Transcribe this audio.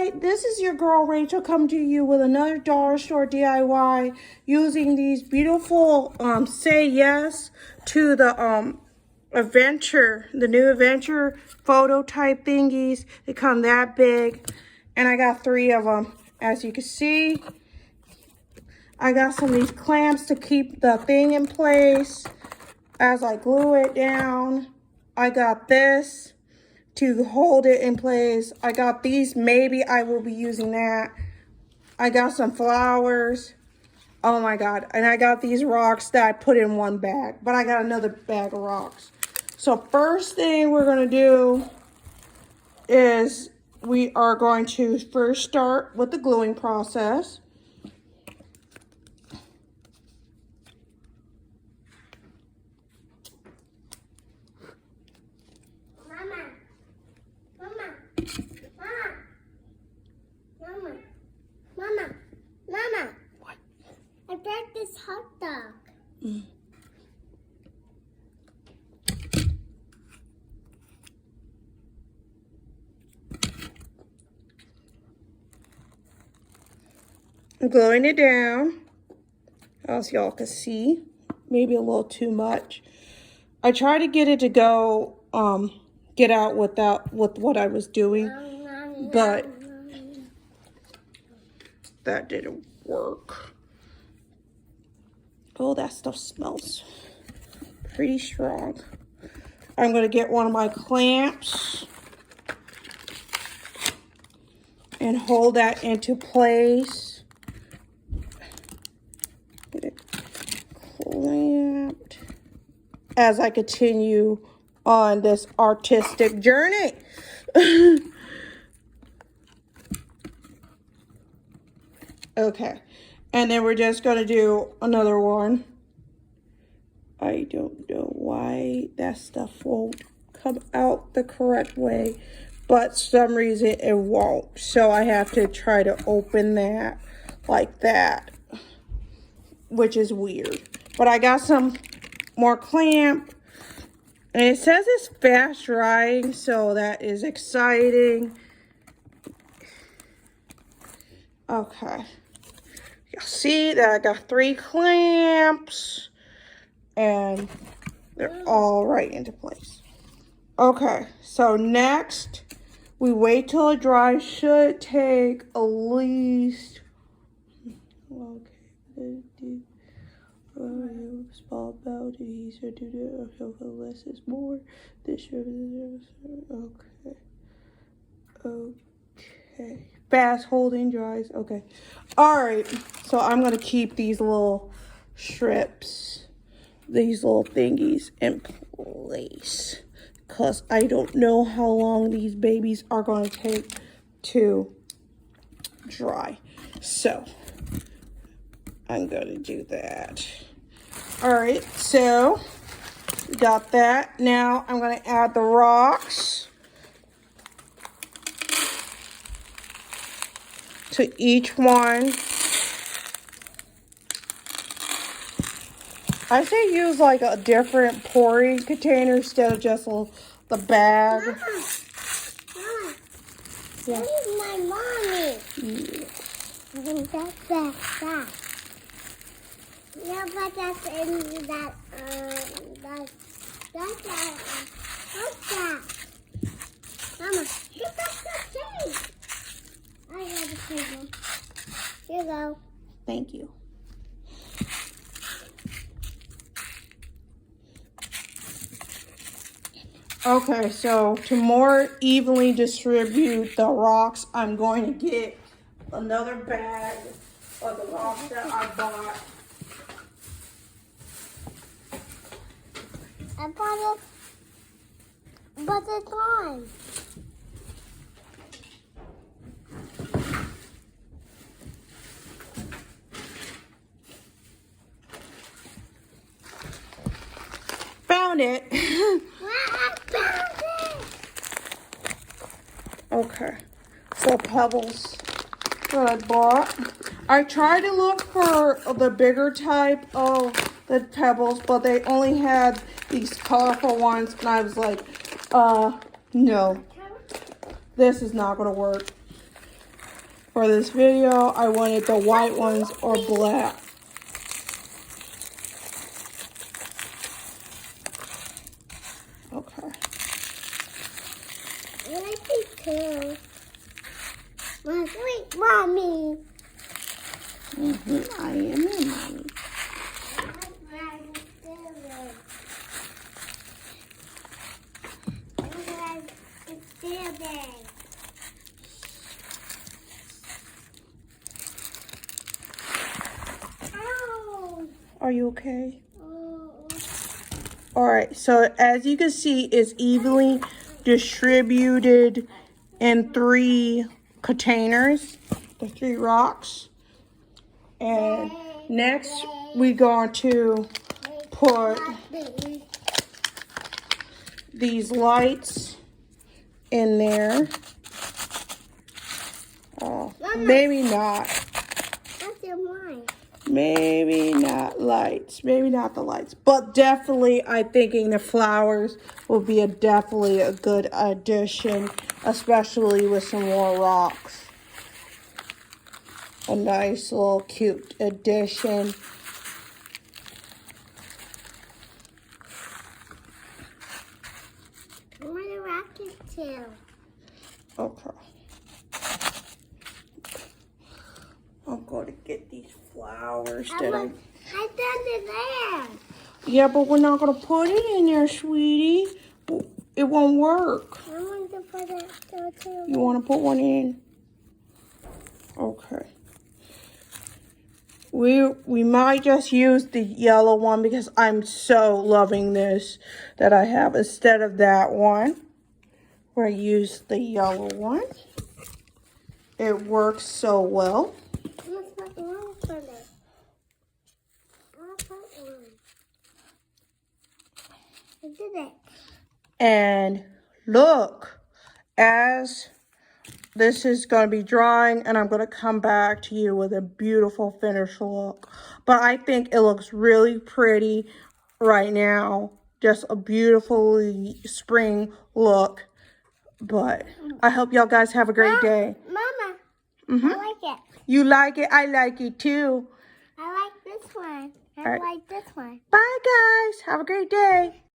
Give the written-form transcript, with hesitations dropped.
Hi, this is your girl Rachel coming to you with another dollar store DIY using these beautiful say yes to the adventure, the new adventure photo type thingies. They come that big and I got 3 of them. As you can see, I got some of these clamps to keep the thing in place as I glue it down. I got this to hold it in place. I got these, maybe I will be using that. I got some flowers. Oh my God. And I got these rocks that I put in one bag, but I got another bag of rocks. So first thing we're gonna do is we are going to first start with the gluing process. Mama. What? I brought this hot dog. I'm gluing it down, as y'all can see. Maybe a little too much. I tried to get it to go, get out with what I was doing, but that didn't work. Oh, that stuff smells pretty strong. I'm gonna get one of my clamps and hold that into place. Get it clamped as I continue on this artistic journey. Okay, and then we're just gonna do another one. I don't know why that stuff won't come out the correct way, but some reason it won't. So I have to try to open that like that, which is weird. But I got some more clamp, and it says it's fast drying, so that is exciting. Okay. You'll see that I got 3 clamps, and they're all right into place. Okay, so next, we wait till it dries. Should take at least, small amount adhesive to do less is more. This should okay. Fast holding dries. Okay. All right. So I'm gonna keep these little strips, these little thingies in place, because I don't know how long these babies are going to take to dry. So I'm going to do that. All right, so we got that. Now I'm going to add the rocks to each one. I say use like a different pouring container instead of just the bag. Mama. Yeah. Where's my mommy? Yeah. That. Yeah, but that's in that, what's that? Mama, look at the change. I got the change. Here you go. Thank you. Okay, so to more evenly distribute the rocks, I'm going to get another bag of the rocks that I bought. I bought it, but it's gone. Found it. I found it. Okay, so pebbles that I bought. I tried to look for the bigger type of the pebbles, but they only had these colorful ones, and I was like, no, this is not gonna work. for this video, I wanted the white ones or black. Okay. I like it too. My sweet mommy. I am your mommy. Are you okay? All right, so as you can see, it's evenly distributed in 3 containers, the 3 rocks. And next, we're going to put these lights in there. Maybe not. That's your mind. Maybe not lights. Maybe not the lights. But definitely, I'm thinking the flowers will be definitely a good addition, especially with some more rocks. A nice little cute addition. I want a rocket too. Okay. I'm going to get these flowers that I done it there. Yeah, but we're not going to put it in there, sweetie. It won't work. I want to put it there too. You want to put one in? Okay. We might just use the yellow one because I'm so loving this that I have instead of that one. We're going to use the yellow one. It works so well. Let's put one for it. I'll put one. I did it. And look, as this is going to be drying, and I'm going to come back to you with a beautiful finished look. But I think it looks really pretty right now. Just a beautifully spring look. But I hope y'all guys have a great day. Mama, I like it. You like it? I like it too. I like this one. I All right. like this one. Bye, guys. Have a great day.